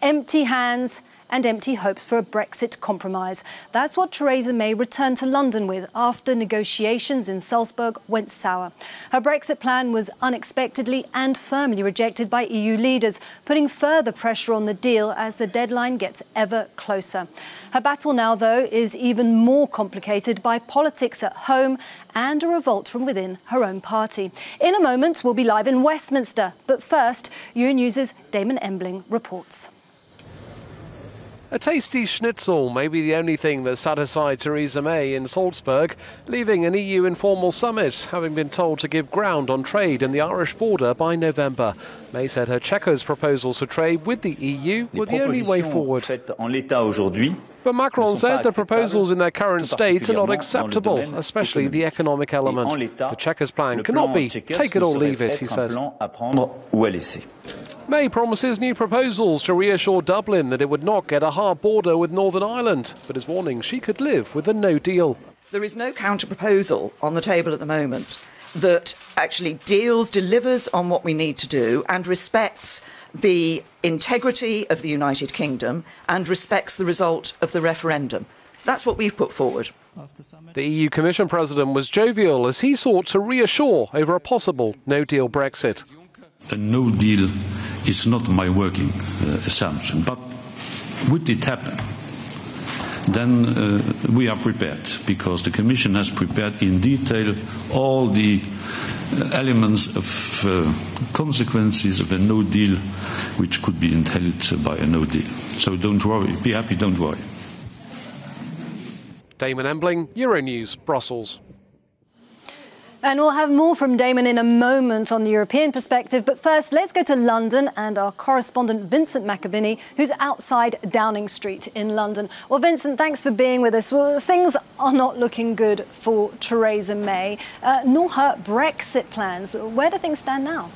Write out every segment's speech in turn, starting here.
empty hands and empty hopes for a Brexit compromise. That's what Theresa May returned to London with after negotiations in Salzburg went sour. Her Brexit plan was unexpectedly and firmly rejected by EU leaders, putting further pressure on the deal as the deadline gets ever closer. Her battle now, though, is even more complicated by politics at home and a revolt from within her own party. In a moment, we'll be live in Westminster. But first, Euronews' Damon Embling reports. A tasty schnitzel may be the only thing that satisfied Theresa May in Salzburg, leaving an EU informal summit, having been told to give ground on trade in the Irish border by November. May said her Chequers proposals for trade with the EU were the only way forward. But Macron said the proposals in their current state are not acceptable, especially the economic element. The Chequers plan cannot be take it or leave it, he says. May promises new proposals to reassure Dublin that it would not get a hard border with Northern Ireland, but is warning she could live with a no deal. There is no counter-proposal on the table at the moment that actually delivers on what we need to do and respects the integrity of the United Kingdom and respects the result of the referendum. That's what we've put forward. The EU Commission President was jovial as he sought to reassure over a possible no-deal Brexit. A no deal is not my working assumption, but would it happen, then we are prepared, because the Commission has prepared in detail all the elements of consequences of a no deal which could be entailed by a no deal. So don't worry, be happy, don't worry. Damon Embling, Euronews, Brussels. And we'll have more from Damon in a moment on the European perspective. But first, let's go to London and our correspondent Vincent McAviney, who's outside Downing Street in London. Well, Vincent, thanks for being with us. Well, things are not looking good for Theresa May, nor her Brexit plans. Where do things stand now?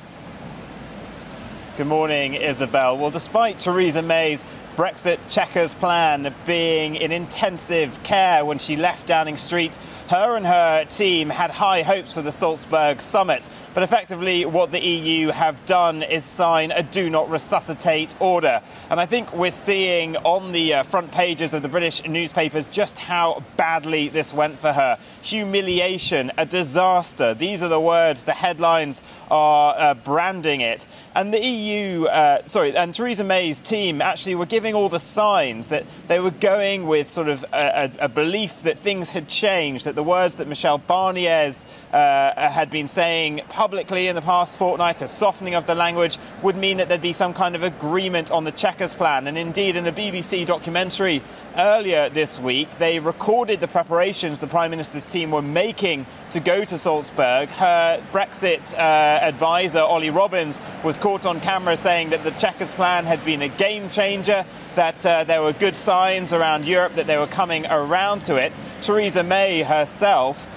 Good morning, Isabel. Well, despite Theresa May's Brexit Chequers plan being in intensive care when she left Downing Street, her and her team had high hopes for the Salzburg summit. But effectively, what the EU have done is sign a do not resuscitate order. And I think we're seeing on the front pages of the British newspapers just how badly this went for her. Humiliation, a disaster. These are the words, the headlines are branding it. And the and Theresa May's team actually were giving all the signs that they were going with sort of a belief that things had changed, that the words that Michel Barnier had been saying publicly in the past fortnight, a softening of the language, would mean that there'd be some kind of agreement on the Chequers plan. And indeed, in a BBC documentary earlier this week, they recorded the preparations the Prime Minister's team were making to go to Salzburg. Her Brexit advisor, Ollie Robbins, was caught on camera saying that the Chequers plan had been a game changer, that there were good signs around Europe that they were coming around to it. Theresa May herself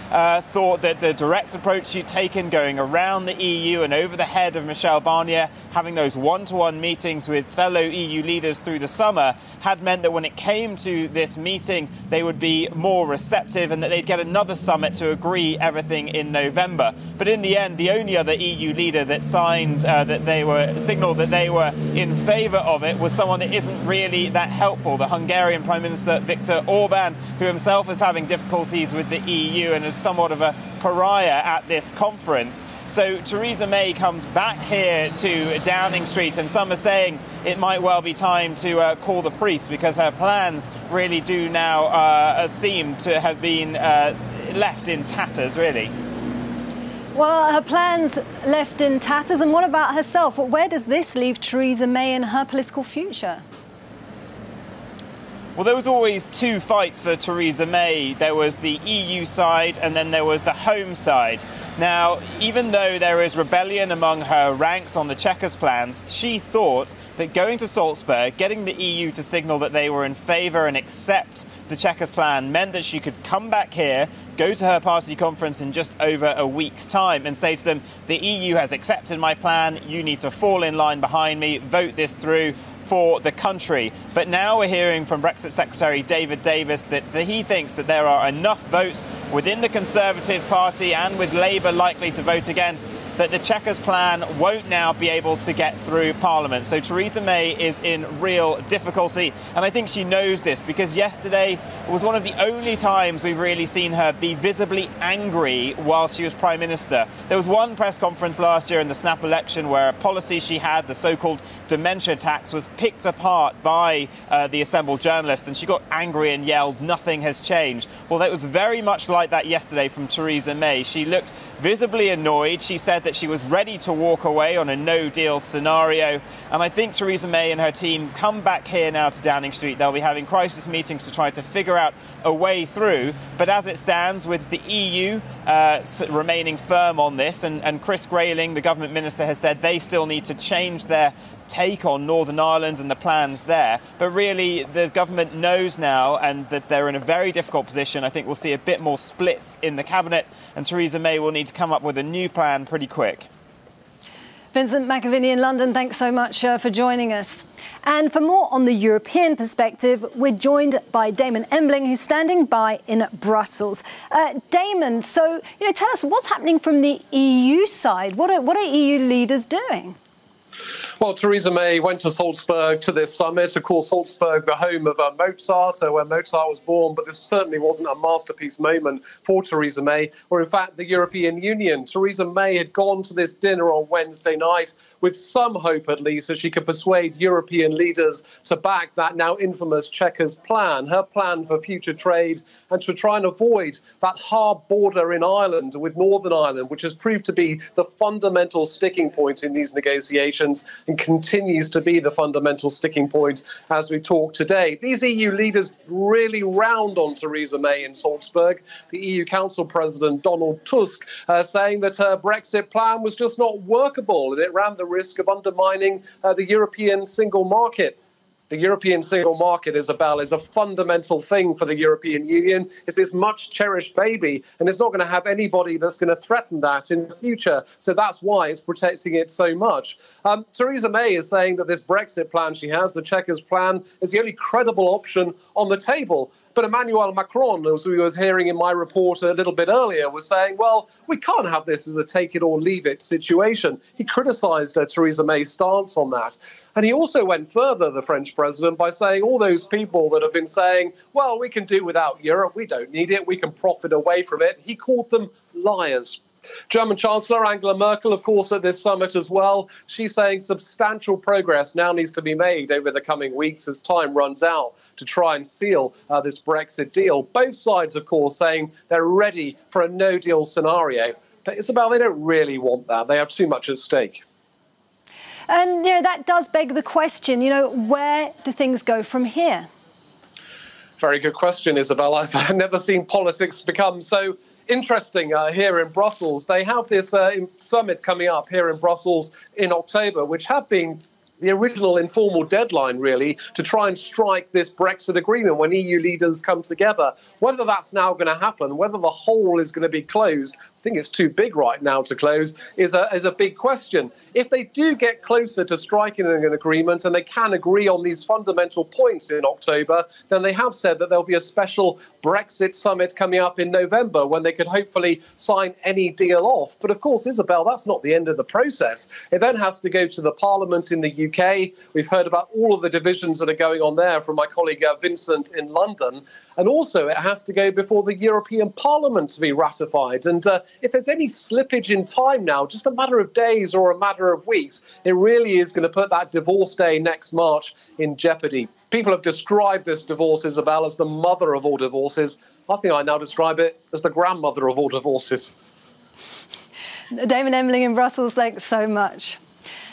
thought that the direct approach she'd taken, going around the EU and over the head of Michel Barnier, having those one-to-one meetings with fellow EU leaders through the summer, had meant that when it came to this meeting, they would be more receptive and that they'd get another summit to agree everything in November. But in the end, the only other EU leader that signaled that they were in favour of it was someone that isn't really that helpful, the Hungarian Prime Minister Viktor Orban, who himself is having difficulties with the EU and is somewhat of a pariah at this conference. So Theresa May comes back here to Downing Street, and some are saying it might well be time to call the priest, because her plans really do now seem to have been left in tatters, really. Well, her plans left in tatters. And what about herself? Where does this leave Theresa May and her political future? Well, there was always two fights for Theresa May. There was the EU side and then there was the home side. Now, even though there is rebellion among her ranks on the Chequers plans, she thought that going to Salzburg, getting the EU to signal that they were in favour and accept the Chequers plan, meant that she could come back here, go to her party conference in just over a week's time and say to them, the EU has accepted my plan, you need to fall in line behind me, vote this through for the country. But now we're hearing from Brexit Secretary David Davis that he thinks that there are enough votes within the Conservative Party and with Labour likely to vote against, that the Chequers plan won't now be able to get through Parliament. So Theresa May is in real difficulty, and I think she knows this, because yesterday was one of the only times we've really seen her be visibly angry while she was Prime Minister. There was one press conference last year in the snap election where a policy she had, the so-called dementia tax, was picked apart by the assembled journalists, and she got angry and yelled, "Nothing has changed." Well, that was very much like that yesterday from Theresa May. She looked visibly annoyed. She said that she was ready to walk away on a no-deal scenario. And I think Theresa May and her team come back here now to Downing Street. They'll be having crisis meetings to try to figure out a way through. But as it stands, with the EU remaining firm on this, and Chris Grayling, the government minister, has said they still need to change their take on Northern Ireland and the plans there. But really, the government knows now, and that they're in a very difficult position. I think we'll see a bit more splits in the cabinet, and Theresa May will need to come up with a new plan pretty quick. Vincent McAviney in London, thanks so much for joining us. And for more on the European perspective, we're joined by Damon Embling, who's standing by in Brussels. Damon, so tell us what's happening from the EU side. What are EU leaders doing? Well, Theresa May went to Salzburg to this summit. Of course, Salzburg, the home of Mozart, where Mozart was born. But this certainly wasn't a masterpiece moment for Theresa May, or in fact, the European Union. Theresa May had gone to this dinner on Wednesday night with some hope, at least, that she could persuade European leaders to back that now infamous Chequers plan, her plan for future trade, and to try and avoid that hard border in Ireland with Northern Ireland, which has proved to be the fundamental sticking point in these negotiations, and continues to be the fundamental sticking point as we talk today. These EU leaders really round on Theresa May in Salzburg. The EU Council President Donald Tusk saying that her Brexit plan was just not workable and it ran the risk of undermining the European single market. The European single market, Isabel, is a fundamental thing for the European Union. It's this much cherished baby, and it's not going to have anybody that's going to threaten that in the future. So that's why it's protecting it so much. Theresa May is saying that this Brexit plan she has, the Chequers plan, is the only credible option on the table. But Emmanuel Macron, as we was hearing in my report a little bit earlier, was saying, well, we can't have this as a take it or leave it situation. He criticised Theresa May's stance on that. And he also went further, the French president, by saying all those people that have been saying, well, we can do without Europe, we don't need it, we can profit away from it. He called them liars. German Chancellor Angela Merkel, of course, at this summit as well. She's saying substantial progress now needs to be made over the coming weeks as time runs out to try and seal this Brexit deal. Both sides, of course, saying they're ready for a no-deal scenario. But Isabel, they don't really want that. They have too much at stake. And that does beg the question, where do things go from here? Very good question, Isabel. I've never seen politics become so interesting here in Brussels. They have this summit coming up here in Brussels in October, which had been the original informal deadline, really, to try and strike this Brexit agreement when EU leaders come together. Whether that's now going to happen, whether the hole is going to be closed, I think it's too big right now to close, is a big question. If they do get closer to striking an agreement and they can agree on these fundamental points in October, then they have said that there'll be a special Brexit summit coming up in November when they could hopefully sign any deal off. But of course, Isabel, that's not the end of the process. It then has to go to the Parliament in the UK. We've heard about all of the divisions that are going on there from my colleague Vincent in London. And also it has to go before the European Parliament to be ratified. And if there's any slippage in time now, just a matter of days or a matter of weeks, it really is going to put that divorce day next March in jeopardy. People have described this divorce, Isabel, as the mother of all divorces. I think I now describe it as the grandmother of all divorces. Damon Embling in Brussels, thanks so much.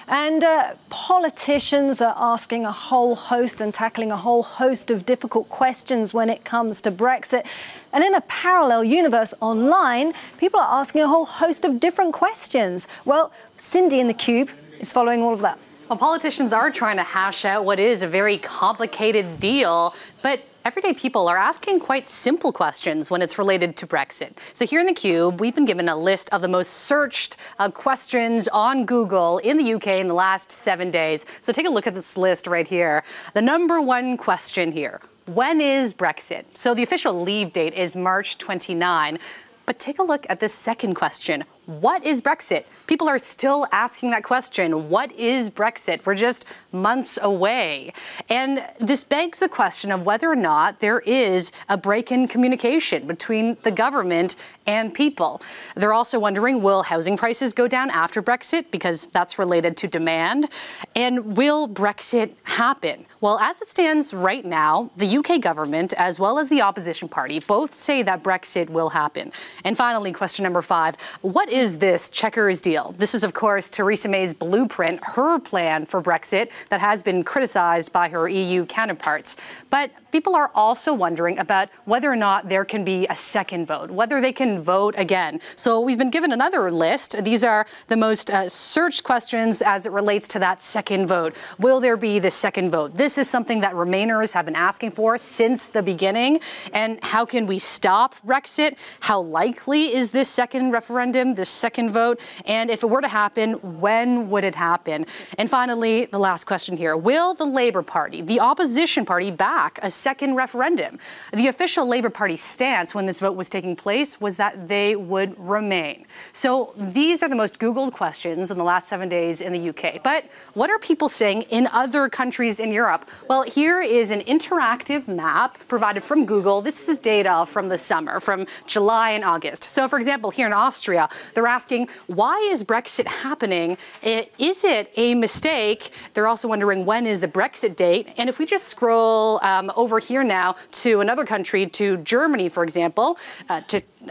And politicians are asking a whole host and tackling a whole host of difficult questions when it comes to Brexit. And in a parallel universe online, people are asking a whole host of different questions. Well, Cindy in the Cube is following all of that. Well, politicians are trying to hash out what is a very complicated deal, but everyday people are asking quite simple questions when it's related to Brexit. So here in theCUBE, we've been given a list of the most searched questions on Google in the UK in the last 7 days. So take a look at this list right here. The number one question here, when is Brexit? So the official leave date is March 29. But take a look at this second question. What is Brexit? People are still asking that question. What is Brexit? We're just months away. And this begs the question of whether or not there is a break in communication between the government and people. They're also wondering, will housing prices go down after Brexit? Because that's related to demand. And will Brexit happen? Well, as it stands right now, the UK government, as well as the opposition party, both say that Brexit will happen. And finally, question number 5, what is this Chequers deal? This is, of course, Theresa May's blueprint, her plan for Brexit that has been criticized by her EU counterparts. But people are also wondering about whether or not there can be a second vote, whether they can vote again. So we've been given another list. These are the most searched questions as it relates to that second vote. Will there be the second vote? This is something that Remainers have been asking for since the beginning. And how can we stop Brexit? How likely is this second referendum, this second vote? And if it were to happen, when would it happen? And finally, the last question here. Will the Labour Party, the opposition party, back a second referendum? The official Labour Party stance when this vote was taking place was that they would remain. So these are the most Googled questions in the last 7 days in the UK. But what are people saying in other countries in Europe? Well, here is an interactive map provided from Google. This is data from the summer, from July and August. So, for example, here in Austria, they're asking, why is Brexit happening? Is it a mistake? They're also wondering, when is the Brexit date? And if we just scroll over here now to another country, to Germany, for example,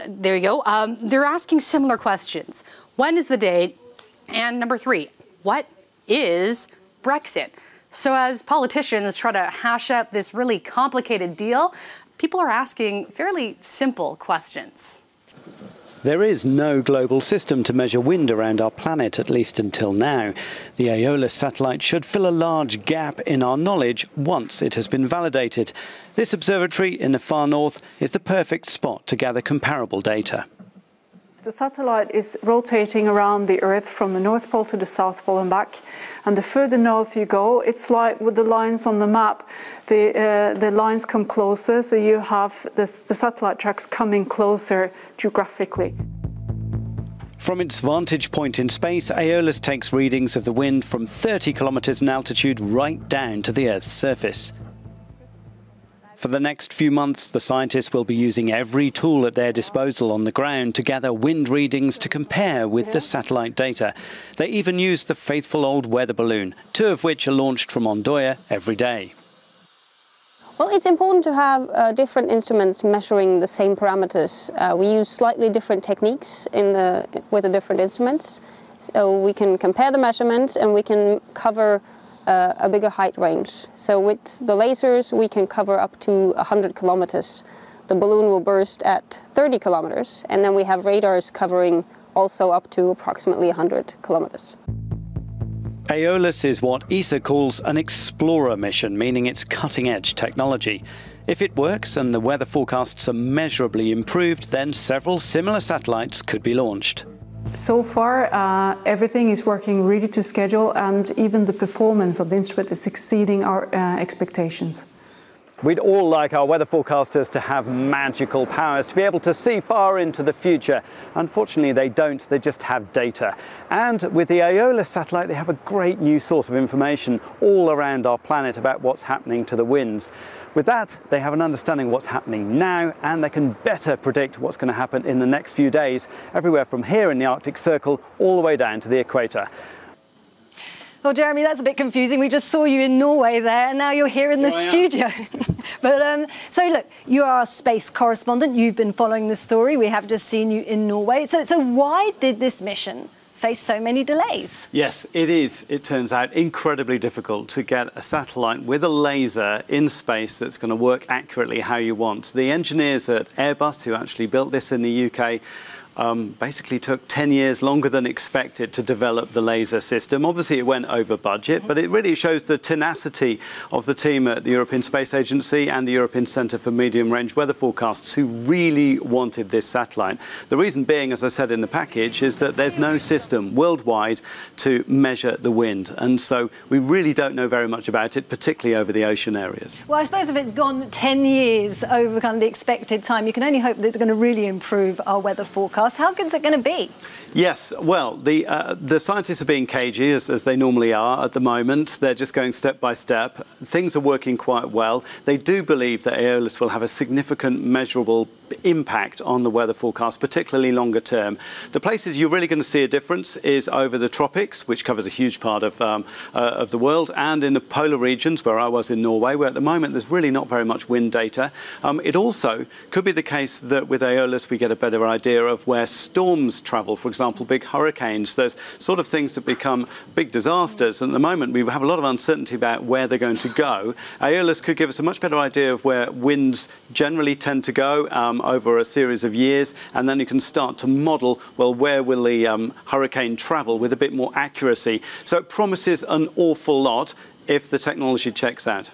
there you go, they're asking similar questions. When is the date? And number 3, what is Brexit? So as politicians try to hash out this really complicated deal, people are asking fairly simple questions. There is no global system to measure wind around our planet, at least until now. The Aeolus satellite should fill a large gap in our knowledge once it has been validated. This observatory in the far north is the perfect spot to gather comparable data. The satellite is rotating around the Earth from the North Pole to the South Pole and back. And the further north you go, it's like with the lines on the map, the lines come closer, so you have the satellite tracks coming closer geographically. From its vantage point in space, Aeolus takes readings of the wind from 30 kilometers in altitude right down to the Earth's surface. For the next few months, the scientists will be using every tool at their disposal on the ground to gather wind readings to compare with the satellite data. They even use the faithful old weather balloon, 2 of which are launched from Ondoia every day. Well, it's important to have different instruments measuring the same parameters. We use slightly different techniques with the different instruments. So we can compare the measurements and we can cover a bigger height range. So with the lasers, we can cover up to 100 kilometers. The balloon will burst at 30 kilometers, and then we have radars covering also up to approximately 100 kilometers. Aeolus is what ESA calls an explorer mission, meaning it's cutting-edge technology. If it works and the weather forecasts are measurably improved, then several similar satellites could be launched. So far, everything is working really to schedule, and even the performance of the instrument is exceeding our expectations. We'd all like our weather forecasters to have magical powers, to be able to see far into the future. Unfortunately, they don't, they just have data. And with the Aeolus satellite, they have a great new source of information all around our planet about what's happening to the winds. With that, they have an understanding of what's happening now, and they can better predict what's going to happen in the next few days, everywhere from here in the Arctic Circle all the way down to the equator. Well, Jeremy, that's a bit confusing. We just saw you in Norway there, and now you're here in the studio. But so look, you are a space correspondent. You've been following the story. We have just seen you in Norway. So why did this mission face so many delays? Yes, it is, it turns out, incredibly difficult to get a satellite with a laser in space that's going to work accurately how you want. The engineers at Airbus, who actually built this in the UK, basically took 10 years longer than expected to develop the laser system. Obviously, it went over budget, but it really shows the tenacity of the team at the European Space Agency and the European Centre for Medium-Range Weather Forecasts, who really wanted this satellite. The reason being, as I said in the package, is that there's no system worldwide to measure the wind. And so we really don't know very much about it, particularly over the ocean areas. Well, I suppose if it's gone 10 years over kind of the expected time, you can only hope that it's going to really improve our weather forecast. How good is it going to be? Yes, well, the scientists are being cagey, as they normally are at the moment. They're just going step by step. Things are working quite well. They do believe that Aeolus will have a significant measurable impact on the weather forecast, particularly longer term. The places you're really going to see a difference is over the tropics, which covers a huge part of the world, and in the polar regions, where I was in Norway, where at the moment there's really not very much wind data. It also could be the case that with Aeolus we get a better idea of where storms travel, for example, big hurricanes. There's sort of things that become big disasters, and at the moment we have a lot of uncertainty about where they're going to go. Aeolus could give us a much better idea of where winds generally tend to go over a series of years, and then you can start to model, well, where will the hurricane travel with a bit more accuracy. So it promises an awful lot if the technology checks out.